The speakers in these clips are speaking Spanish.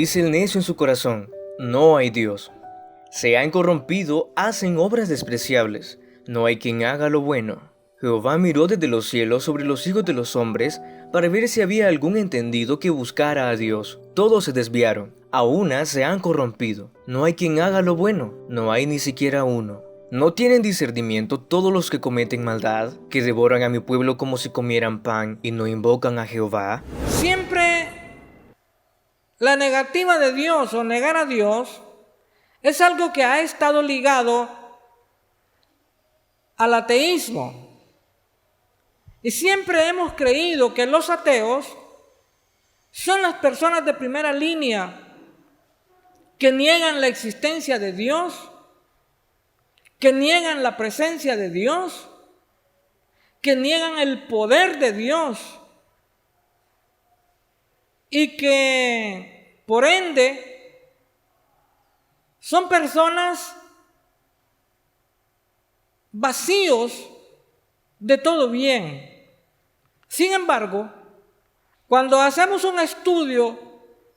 Dice el necio en su corazón, no hay Dios. Se han corrompido, hacen obras despreciables, no hay quien haga lo bueno. Jehová miró desde los cielos sobre los hijos de los hombres para ver si había algún entendido que buscara a Dios. Todos se desviaron, a una se han corrompido. No hay quien haga lo bueno, no hay ni siquiera uno. ¿No tienen discernimiento todos los que cometen maldad, que devoran a mi pueblo como si comieran pan y no invocan a Jehová? Siempre la negativa de Dios o negar a Dios es algo que ha estado ligado al ateísmo. Y siempre hemos creído que los ateos son las personas de primera línea que niegan la existencia de Dios, que niegan la presencia de Dios, que niegan el poder de Dios y que, por ende, son personas vacíos de todo bien. Sin embargo, cuando hacemos un estudio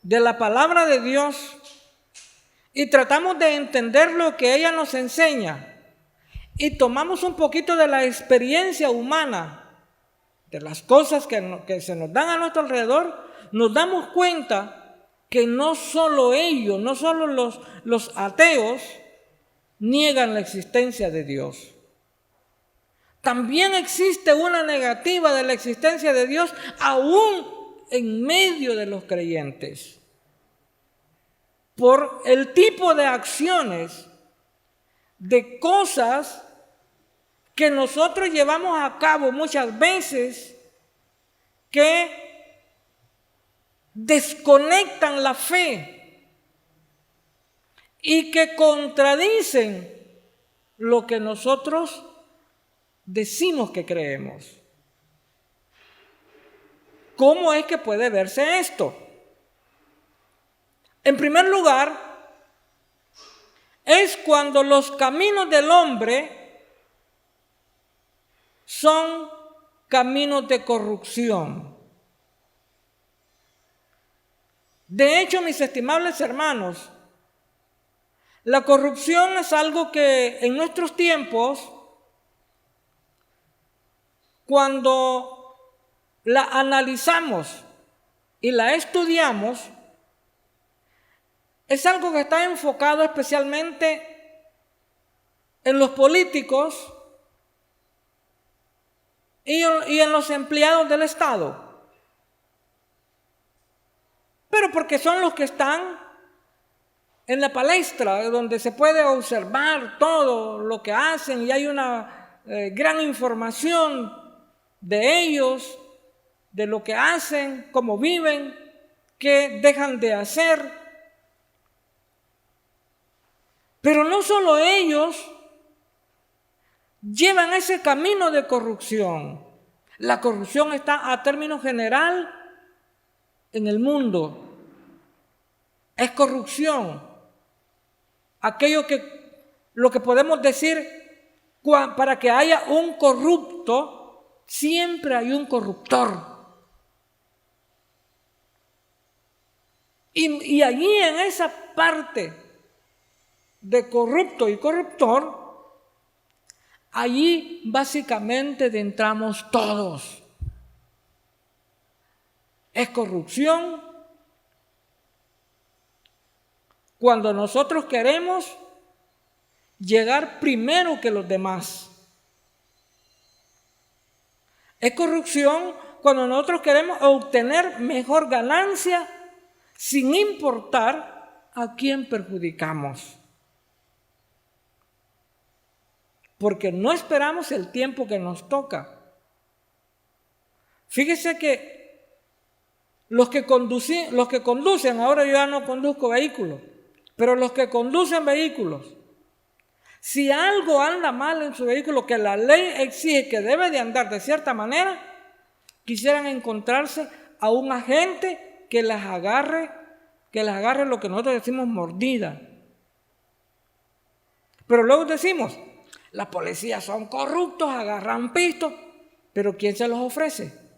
de la palabra de Dios y tratamos de entender lo que ella nos enseña y tomamos un poquito de la experiencia humana, de las cosas que se nos dan a nuestro alrededor, nos damos cuenta que no solo ellos, no solo los ateos niegan la existencia de Dios. También existe una negativa de la existencia de Dios aún en medio de los creyentes, por el tipo de acciones, de cosas que nosotros llevamos a cabo muchas veces que desconectan la fe y que contradicen lo que nosotros decimos que creemos. ¿Cómo es que puede verse esto? En primer lugar, es cuando los caminos del hombre son caminos de corrupción. De hecho, mis estimables hermanos, la corrupción es algo que en nuestros tiempos, cuando la analizamos y la estudiamos, es algo que está enfocado especialmente en los políticos y en los empleados del Estado. Pero porque son los que están en la palestra, donde se puede observar todo lo que hacen y hay una gran información de ellos, de lo que hacen, cómo viven, qué dejan de hacer. Pero no solo ellos llevan ese camino de corrupción. La corrupción está a término general en el mundo. Es corrupción. Lo que podemos decir, para que haya un corrupto, siempre hay un corruptor. Y allí en esa parte de corrupto y corruptor, allí básicamente entramos todos. Es corrupción cuando nosotros queremos llegar primero que los demás. Es corrupción cuando nosotros queremos obtener mejor ganancia sin importar a quién perjudicamos. Porque no esperamos el tiempo que nos toca. Fíjese que los que conducen, ahora yo ya no conduzco vehículos, pero los que conducen vehículos, si algo anda mal en su vehículo, que la ley exige que debe de andar de cierta manera, quisieran encontrarse a un agente que les agarre lo que nosotros decimos mordida. Pero luego decimos, las policías son corruptos, agarran pistos, pero ¿quién se los ofrece?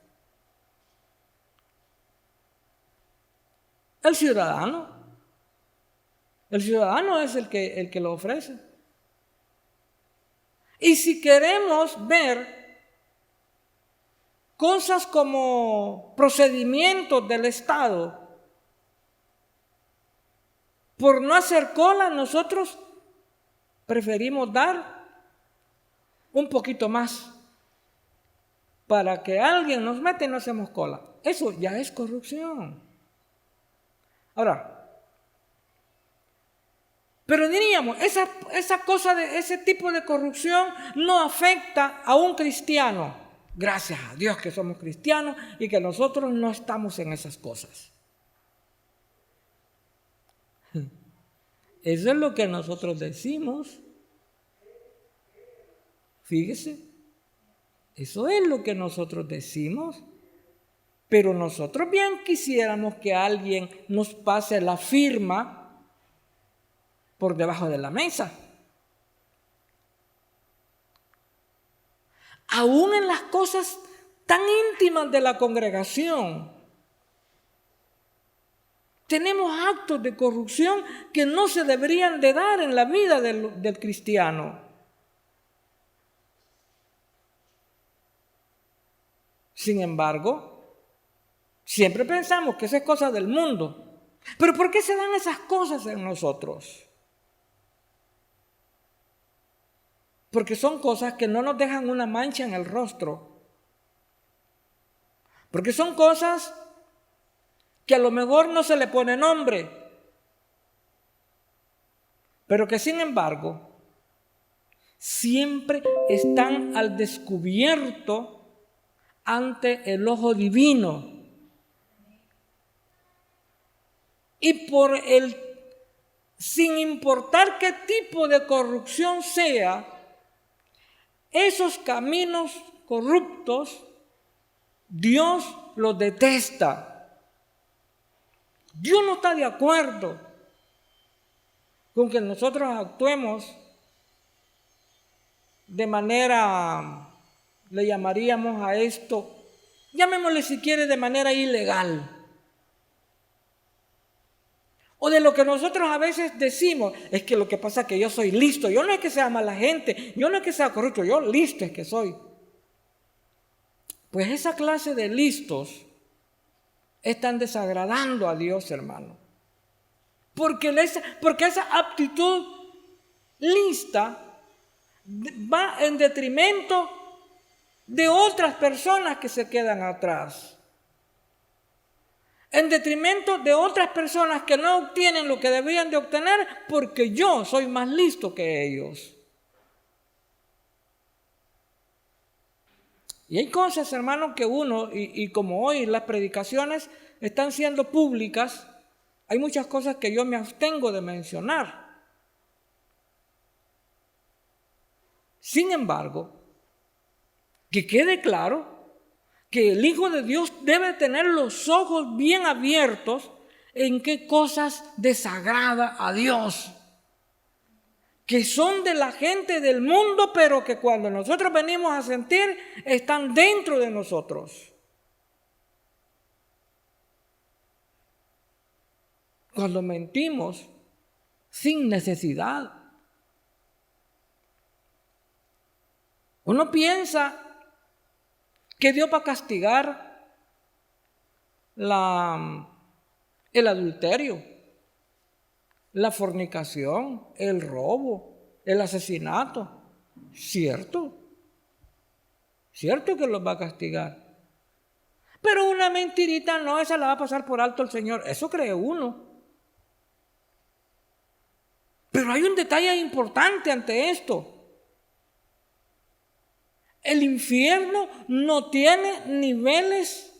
El ciudadano. El ciudadano es el que lo ofrece. Y si queremos ver cosas como procedimientos del Estado, por no hacer cola, nosotros preferimos dar un poquito más para que alguien nos meta y no hacemos cola. Eso ya es corrupción. Ahora, pero diríamos, esa cosa de ese tipo de corrupción no afecta a un cristiano. Gracias a Dios que somos cristianos y que nosotros no estamos en esas cosas. Eso es lo que nosotros decimos. Fíjese, eso es lo que nosotros decimos. Pero nosotros bien quisiéramos que alguien nos pase la firma por debajo de la mesa. Aún en las cosas tan íntimas de la congregación, tenemos actos de corrupción que no se deberían de dar en la vida del cristiano. Sin embargo, siempre pensamos que esa es cosa del mundo. Pero ¿por qué se dan esas cosas en nosotros? Porque son cosas que no nos dejan una mancha en el rostro. Porque son cosas que a lo mejor no se le pone nombre, pero que sin embargo siempre están al descubierto ante el ojo divino. Y sin importar qué tipo de corrupción sea, esos caminos corruptos, Dios los detesta. Dios no está de acuerdo con que nosotros actuemos de manera, le llamaríamos a esto, llamémosle si quiere de manera ilegal. O de lo que nosotros a veces decimos, es que lo que pasa es que yo soy listo, yo no es que sea mala gente, yo no es que sea corrupto, yo listo es que soy. Pues esa clase de listos están desagradando a Dios, hermano. Porque esa aptitud lista va en detrimento de otras personas que se quedan atrás. En detrimento de otras personas que no obtienen lo que deberían de obtener porque yo soy más listo que ellos. Y hay cosas, hermanos, que uno, y como hoy las predicaciones están siendo públicas, hay muchas cosas que yo me abstengo de mencionar. Sin embargo, que quede claro que el Hijo de Dios debe tener los ojos bien abiertos en qué cosas desagrada a Dios, que son de la gente del mundo, pero que cuando nosotros venimos a sentir, están dentro de nosotros. Cuando mentimos sin necesidad. Uno piensa que Dios va a castigar el adulterio, la fornicación, el robo, el asesinato. Cierto que los va a castigar. Pero una mentirita no, esa la va a pasar por alto el Señor. Eso cree uno. Pero hay un detalle importante ante esto. El infierno no tiene niveles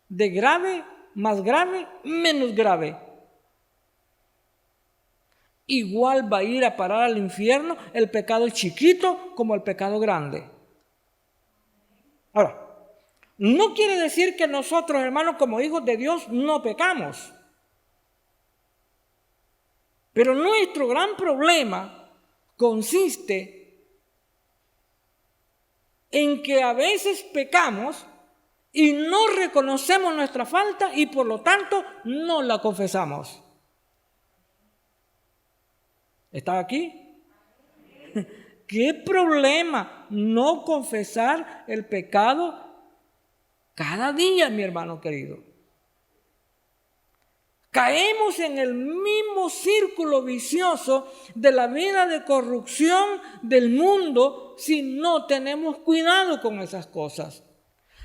de grave, más grave, menos grave. Igual va a ir a parar al infierno el pecado chiquito como el pecado grande. Ahora, no quiere decir que nosotros, hermanos, como hijos de Dios, no pecamos. Pero nuestro gran problema consiste en que a veces pecamos y no reconocemos nuestra falta y por lo tanto no la confesamos. ¿Está aquí? ¿Qué problema no confesar el pecado cada día, mi hermano querido? Caemos en el mismo círculo vicioso de la vida de corrupción del mundo si no tenemos cuidado con esas cosas.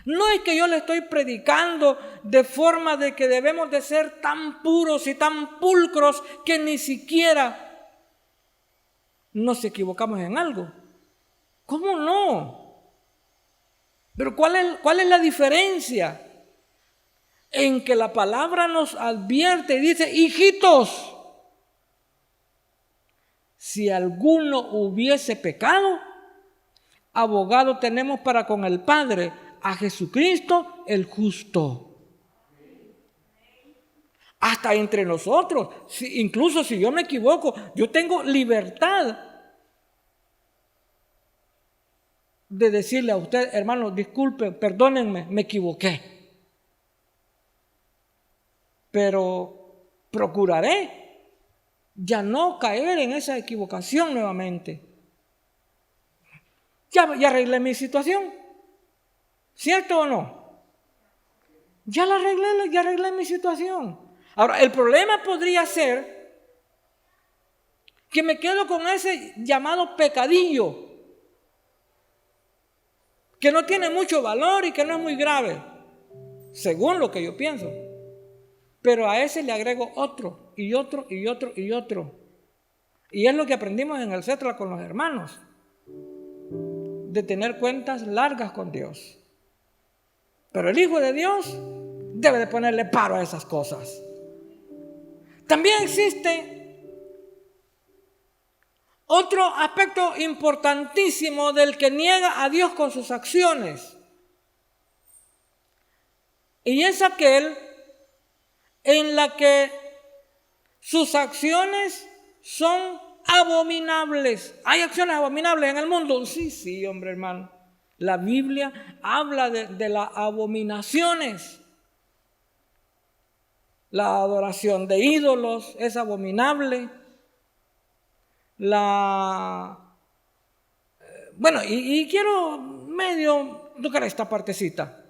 No es que yo le estoy predicando de forma de que debemos de ser tan puros y tan pulcros que ni siquiera nos equivocamos en algo. ¿Cómo no? Pero ¿cuál es la diferencia? En que la palabra nos advierte y dice: hijitos, si alguno hubiese pecado, abogado tenemos para con el Padre, a Jesucristo el justo. Hasta entre nosotros, incluso si yo me equivoco, yo tengo libertad de decirle a usted: hermano, disculpe, perdónenme, me equivoqué. Pero procuraré ya no caer en esa equivocación nuevamente. Ya arreglé mi situación, ¿cierto o no? Ya arreglé mi situación. Ahora, el problema podría ser que me quedo con ese llamado pecadillo, que no tiene mucho valor y que no es muy grave, según lo que yo pienso. Pero a ese le agrego otro, y otro, y otro, y otro. Y es lo que aprendimos en el CETRA con los hermanos, de tener cuentas largas con Dios. Pero el Hijo de Dios debe de ponerle paro a esas cosas. También existe otro aspecto importantísimo del que niega a Dios con sus acciones. Y es aquel en la que sus acciones son abominables. ¿Hay acciones abominables en el mundo? Sí, hombre, hermano. La Biblia habla de las abominaciones. La adoración de ídolos es abominable. Bueno, y quiero medio tocar esta partecita.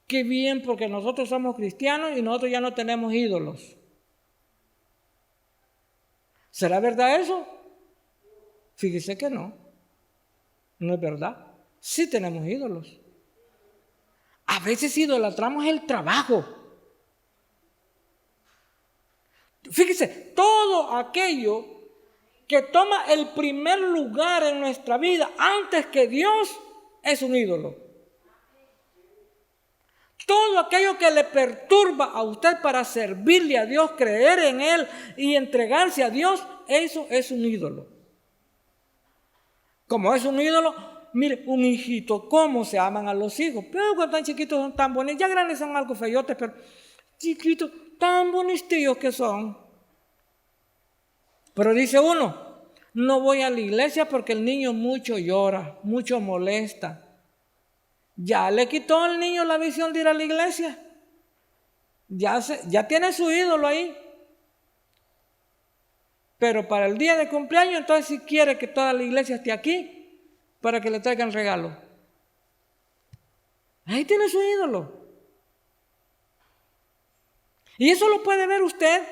Qué bien, porque nosotros somos cristianos y nosotros ya no tenemos ídolos. ¿Será verdad eso? Fíjese que no. No es verdad. Sí tenemos ídolos. A veces idolatramos el trabajo. Fíjese, todo aquello que toma el primer lugar en nuestra vida antes que Dios es un ídolo. Todo aquello que le perturba a usted para servirle a Dios, creer en Él y entregarse a Dios, eso es un ídolo. Como es un ídolo, mire, un hijito, cómo se aman a los hijos. Pero cuando están chiquitos son tan bonitos, ya grandes son algo feyotes, pero chiquitos, tan bonitillos que son. Pero dice uno: no voy a la iglesia porque el niño mucho llora, mucho molesta. Ya le quitó al niño la visión de ir a la iglesia. Ya tiene su ídolo ahí. Pero para el día de cumpleaños, entonces si quiere que toda la iglesia esté aquí para que le traigan regalo. Ahí tiene su ídolo. Y eso lo puede ver usted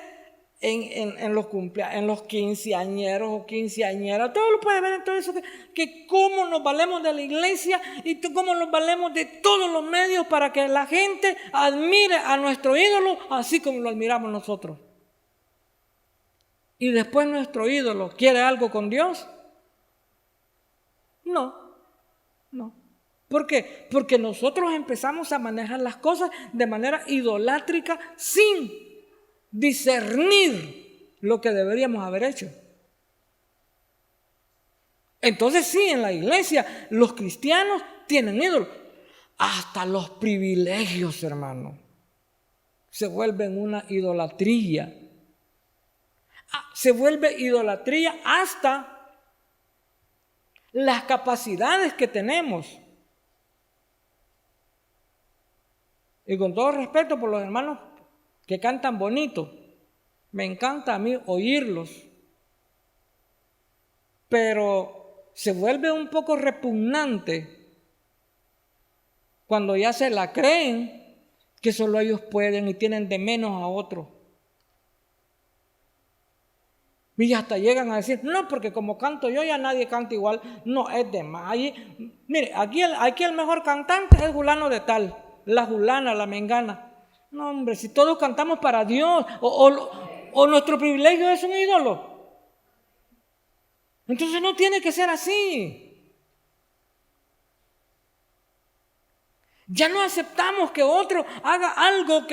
en los cumpleaños, en los quinceañeros o quinceañeras. Todo lo puede ver en todo eso, que cómo nos valemos de la iglesia y cómo nos valemos de todos los medios para que la gente admire a nuestro ídolo así como lo admiramos nosotros. Y después nuestro ídolo quiere algo con Dios. No. ¿Por qué? Porque nosotros empezamos a manejar las cosas de manera idolátrica sin discernir lo que deberíamos haber hecho. Entonces sí, en la iglesia los cristianos tienen ídolos. Hasta los privilegios, hermano, se vuelven una idolatría. Se vuelve idolatría hasta las capacidades que tenemos. Y con todo respeto por los hermanos que cantan bonito, Me encanta a mí oírlos. Pero se vuelve un poco repugnante cuando ya se la creen que solo ellos pueden y tienen de menos a otros. Y hasta llegan a decir, no, porque como canto yo ya nadie canta igual. No, es de más. Mire, aquí el mejor cantante es fulano de tal, la fulana, la mengana. No, hombre, si todos cantamos para Dios, o nuestro privilegio es un ídolo. Entonces no tiene que ser así. Ya no aceptamos que otro haga algo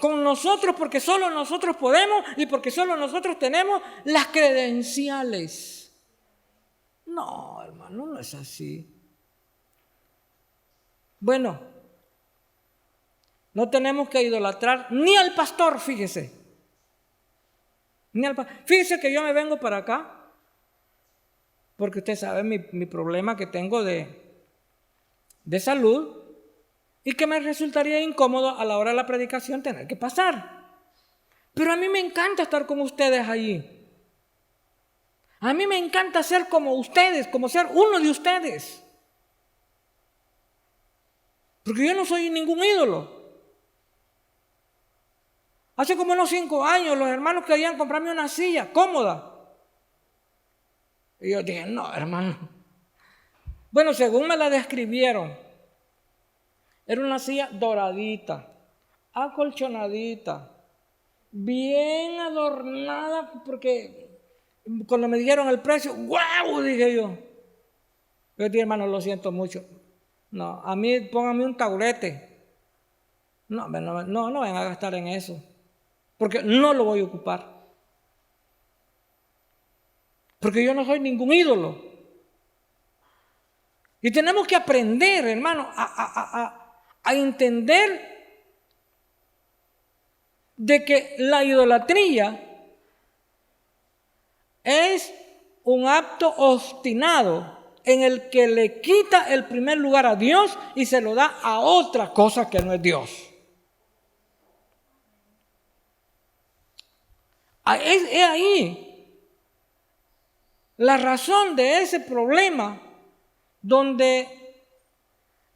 con nosotros porque solo nosotros podemos y porque solo nosotros tenemos las credenciales. No, hermano, no es así. Bueno, no tenemos que idolatrar ni al pastor, fíjese. Fíjese que yo me vengo para acá porque usted sabe mi problema que tengo de salud. Y que me resultaría incómodo a la hora de la predicación tener que pasar. Pero a mí me encanta estar con ustedes allí. A mí me encanta ser como ustedes, como ser uno de ustedes. Porque yo no soy ningún ídolo. Hace como unos 5 años los hermanos querían comprarme una silla cómoda. Y yo dije, no, hermano. Bueno, según me la describieron, era una silla doradita, acolchonadita, bien adornada, porque cuando me dijeron el precio, ¡guau! Dije yo. Yo dije, hermano, lo siento mucho. No, a mí pónganme un taburete. No vayan a gastar en eso, porque no lo voy a ocupar. Porque yo no soy ningún ídolo. Y tenemos que aprender, hermano, a entender de que la idolatría es un acto obstinado en el que le quita el primer lugar a Dios y se lo da a otra cosa que no es Dios. Es ahí la razón de ese problema donde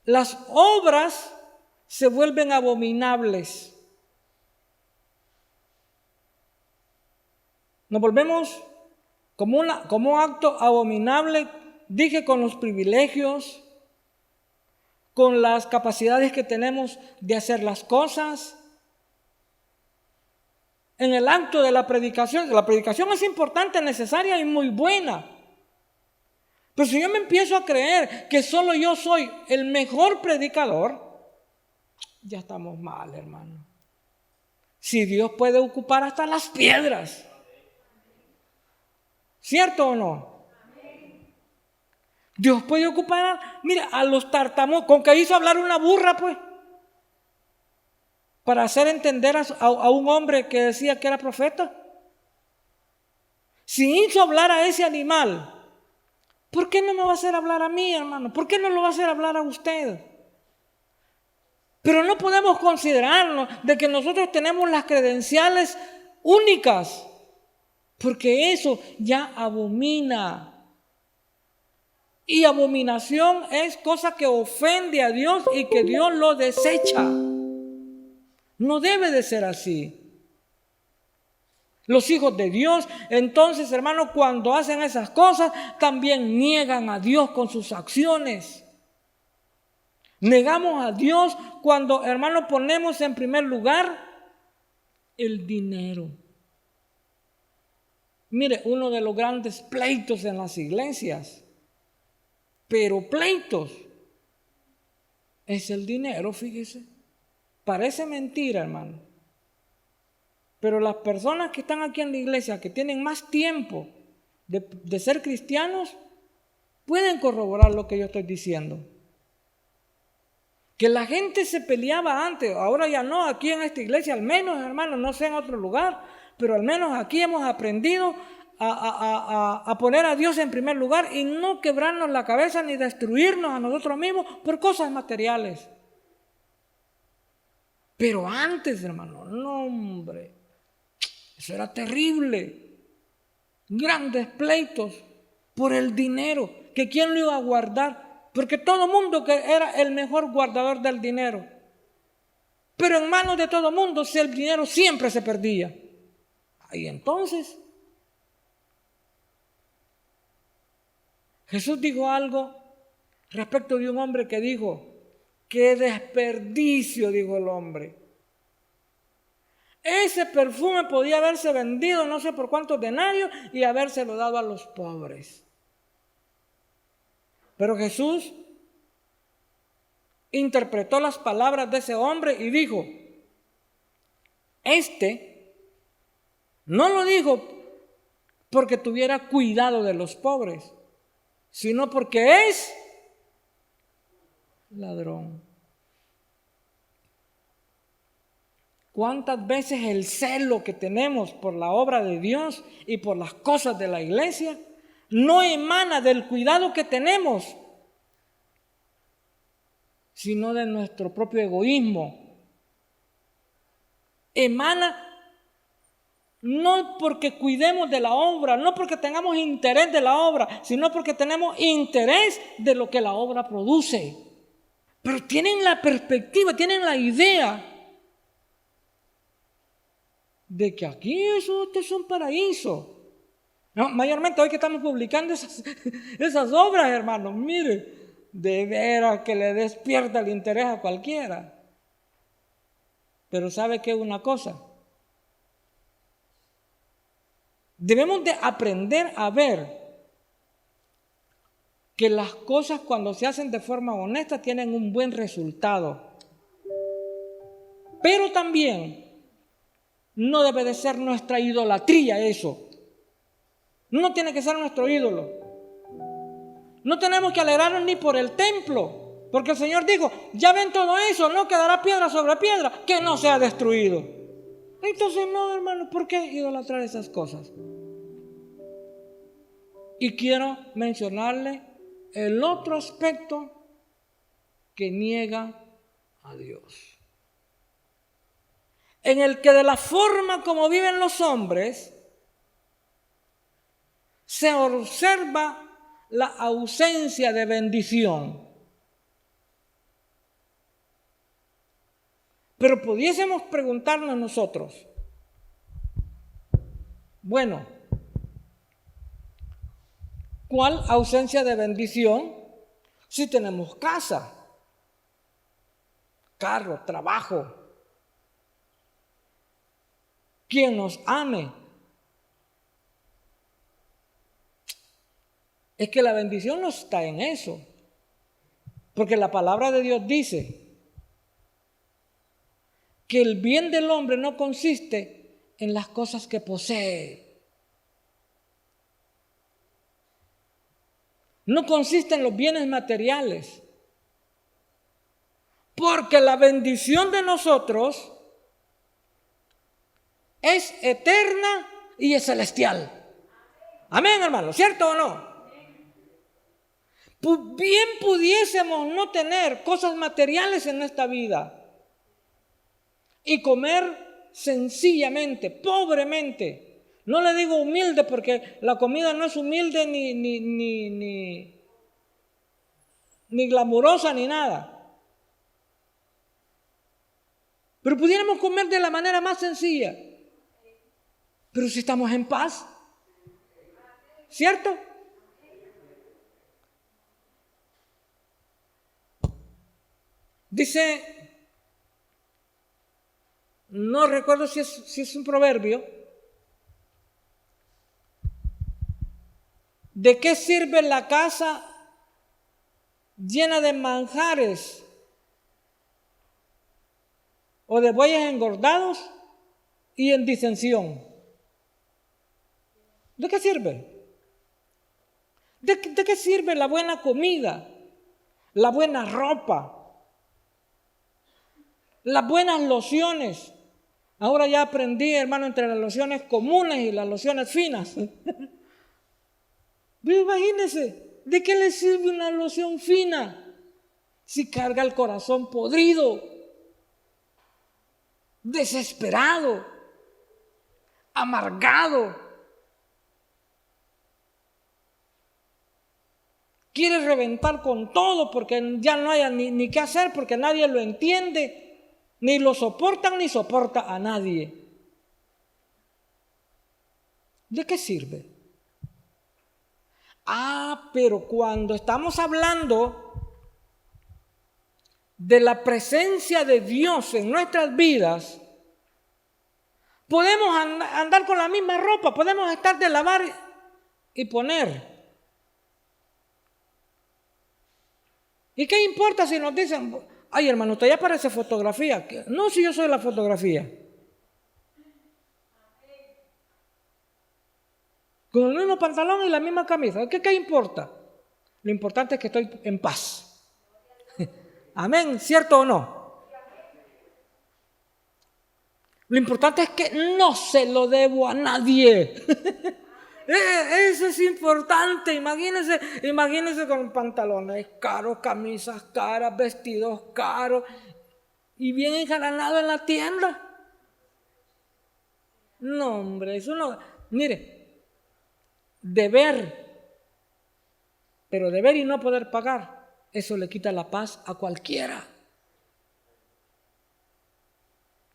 las obras se vuelven abominables. Nos volvemos como un acto abominable, dije, con los privilegios, con las capacidades que tenemos de hacer las cosas. En el acto de la predicación es importante, necesaria y muy buena. Pero si yo me empiezo a creer que solo yo soy el mejor predicador, ya estamos mal, hermano. Si Dios puede ocupar hasta las piedras. ¿Cierto o no? Dios puede ocupar, mira, a los tartamudos, con que hizo hablar una burra, pues, para hacer entender a un hombre que decía que era profeta. Si hizo hablar a ese animal, ¿por qué no me va a hacer hablar a mí, hermano? ¿Por qué no lo va a hacer hablar a usted? Pero no podemos considerarnos de que nosotros tenemos las credenciales únicas, porque eso ya abomina. Y abominación es cosa que ofende a Dios y que Dios lo desecha. No debe de ser así. Los hijos de Dios, entonces, hermano, cuando hacen esas cosas, también niegan a Dios con sus acciones. Negamos a Dios cuando, hermano, ponemos en primer lugar el dinero. Mire, uno de los grandes pleitos en las iglesias, pero pleitos, es el dinero, fíjese. Parece mentira, hermano. Pero las personas que están aquí en la iglesia, que tienen más tiempo de ser cristianos, pueden corroborar lo que yo estoy diciendo. Que la gente se peleaba antes, ahora ya no, aquí en esta iglesia, al menos, hermano, no sé en otro lugar, pero al menos aquí hemos aprendido a poner a Dios en primer lugar y no quebrarnos la cabeza ni destruirnos a nosotros mismos por cosas materiales. Pero antes, hermano, no, hombre, Eso era terrible. Grandes pleitos por el dinero, que quién lo iba a guardar, porque todo el mundo que era el mejor guardador del dinero. Pero en manos de todo el mundo, si el dinero siempre se perdía. Y entonces Jesús dijo algo respecto de un hombre que dijo, qué desperdicio, dijo el hombre. Ese perfume podía haberse vendido no sé por cuántos denarios y habérselo dado a los pobres. Pero Jesús interpretó las palabras de ese hombre y dijo, este no lo dijo porque tuviera cuidado de los pobres, sino porque es ladrón. ¿Cuántas veces el celo que tenemos por la obra de Dios y por las cosas de la iglesia no emana del cuidado que tenemos, sino de nuestro propio egoísmo? Emana no porque cuidemos de la obra, no porque tengamos interés de la obra, sino porque tenemos interés de lo que la obra produce. Pero tienen la perspectiva, tienen la idea de que aquí eso es un paraíso. No, mayormente hoy que estamos publicando esas obras, hermanos, mire, de veras que le despierta el interés a cualquiera. Pero ¿sabe qué? Una cosa, debemos de aprender a ver que las cosas cuando se hacen de forma honesta tienen un buen resultado. Pero también no debe de ser nuestra idolatría eso. No tiene que ser nuestro ídolo. No tenemos que alegrarnos ni por el templo, porque el Señor dijo, ya ven todo eso, no quedará piedra sobre piedra que no sea destruido. Entonces no, hermano, ¿por qué idolatrar esas cosas? Y quiero mencionarle el otro aspecto que niega a Dios, en el que de la forma como viven los hombres se observa la ausencia de bendición. Pero pudiésemos preguntarnos nosotros, bueno, ¿cuál ausencia de bendición? Si tenemos casa, carro, trabajo, quien nos ame. Es que la bendición no está en eso, porque la palabra de Dios dice que el bien del hombre no consiste en las cosas que posee, no consiste en los bienes materiales, porque la bendición de nosotros es eterna y es celestial. Amén, hermano, ¿cierto o no? Pues bien pudiésemos no tener cosas materiales en esta vida y comer sencillamente, pobremente. No le digo humilde porque la comida no es humilde ni glamurosa ni nada. Pero pudiéramos comer de la manera más sencilla. Pero si estamos en paz, ¿cierto? Dice, no recuerdo si es un proverbio, ¿de qué sirve la casa llena de manjares o de bueyes engordados y en disensión? ¿De qué sirve? ¿De qué sirve la buena comida, la buena ropa, las buenas lociones? Ahora ya aprendí, hermano, entre las lociones comunes y las lociones finas. Imagínense, ¿de qué le sirve una loción fina si carga el corazón podrido, desesperado, amargado. Quiere reventar con todo porque ya no hay ni qué hacer, porque nadie lo entiende, ni lo soportan ni soporta a nadie. ¿De qué sirve? Pero cuando estamos hablando de la presencia de Dios en nuestras vidas, podemos andar con la misma ropa, podemos estar de lavar y poner. ¿Y qué importa si nos dicen, ay hermano, usted ya parece fotografía? No, si yo soy la fotografía. Con el mismo pantalón y la misma camisa. ¿Qué importa? Lo importante es que estoy en paz. Amén, ¿cierto o no? Lo importante es que no se lo debo a nadie. Eso es importante. Imagínense con pantalones caros, camisas caras, vestidos caros y bien enjalanado en la tienda. No, hombre, eso no. Mire, pero deber y no poder pagar, eso le quita la paz a cualquiera.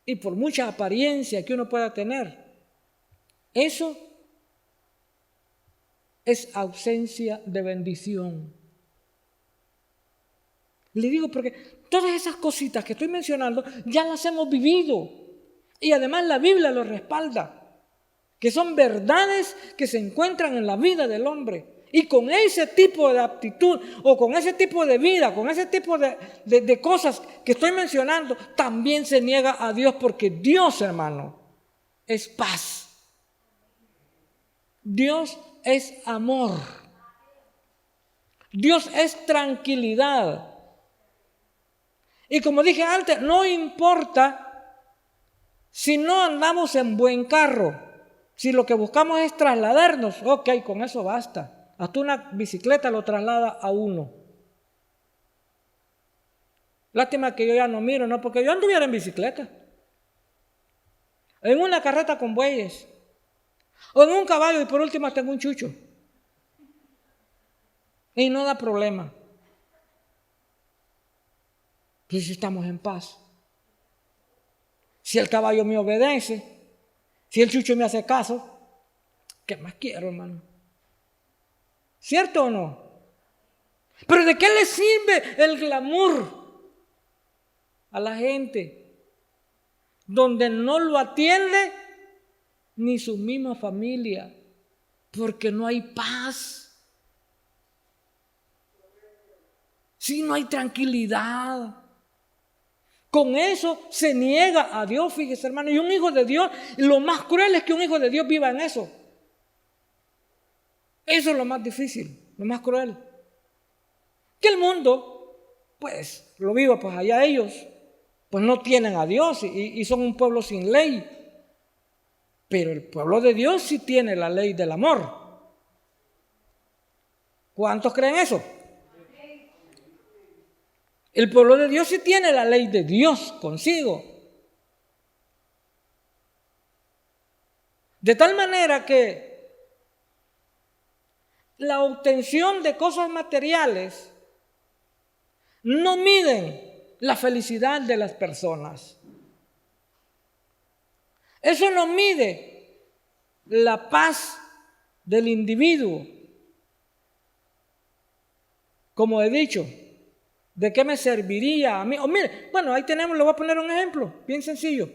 Y por mucha apariencia que uno pueda tener, eso es ausencia de bendición. Le digo porque todas esas cositas que estoy mencionando ya las hemos vivido y además la Biblia lo respalda, que son verdades que se encuentran en la vida del hombre. Y con ese tipo de aptitud o con ese tipo de vida, con ese tipo de cosas que estoy mencionando, también se niega a Dios, porque Dios, hermano, es paz. Dios es amor. Dios es tranquilidad. Y como dije antes, no importa si no andamos en buen carro. Si lo que buscamos es trasladarnos, ok, con eso basta. Hasta una bicicleta lo traslada a uno. Lástima que yo ya no miro, ¿no? Porque yo anduviera en bicicleta. En una carreta con bueyes. O en un caballo y por último tengo un chucho. Y no da problema. Pues si estamos en paz. Si el caballo me obedece, si el chucho me hace caso, ¿qué más quiero, hermano? ¿Cierto o no? Pero ¿de qué le sirve el glamour a la gente donde no lo atiende ni su misma familia? Porque no hay paz. Si no hay tranquilidad. Con eso se niega a Dios, fíjese, hermano. Y un hijo de Dios, lo más cruel es que un hijo de Dios viva en eso. Eso es lo más difícil, lo más cruel. Que el mundo, pues, lo viva, pues allá ellos, pues no tienen a Dios y son un pueblo sin ley. Pero el pueblo de Dios sí tiene la ley del amor. ¿Cuántos creen eso? El pueblo de Dios sí tiene la ley de Dios consigo. De tal manera que la obtención de cosas materiales no miden la felicidad de las personas. Eso no mide la paz del individuo. Como he dicho, ¿de qué me serviría a mí? Mire, bueno, ahí tenemos, le voy a poner un ejemplo bien sencillo.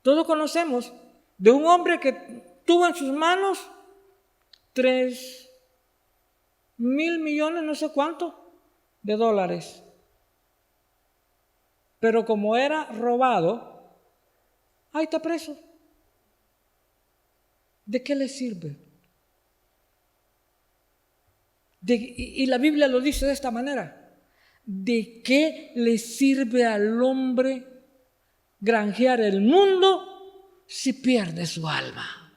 Todos conocemos de un hombre que tuvo en sus manos 3,000 millones, no sé cuánto, de dólares. Pero como era robado, ahí está preso. ¿De qué le sirve? Y la Biblia lo dice de esta manera. ¿De qué le sirve al hombre granjear el mundo si pierde su alma?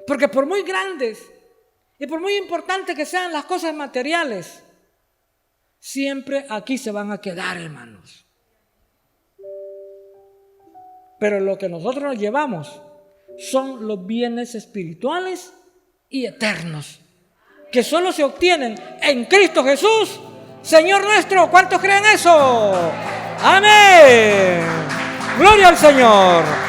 Porque por muy grandes y por muy importantes que sean las cosas materiales, siempre aquí se van a quedar, hermanos. Pero lo que nosotros nos llevamos son los bienes espirituales y eternos, que solo se obtienen en Cristo Jesús, Señor nuestro. ¿Cuántos creen eso? Amén. Gloria al Señor.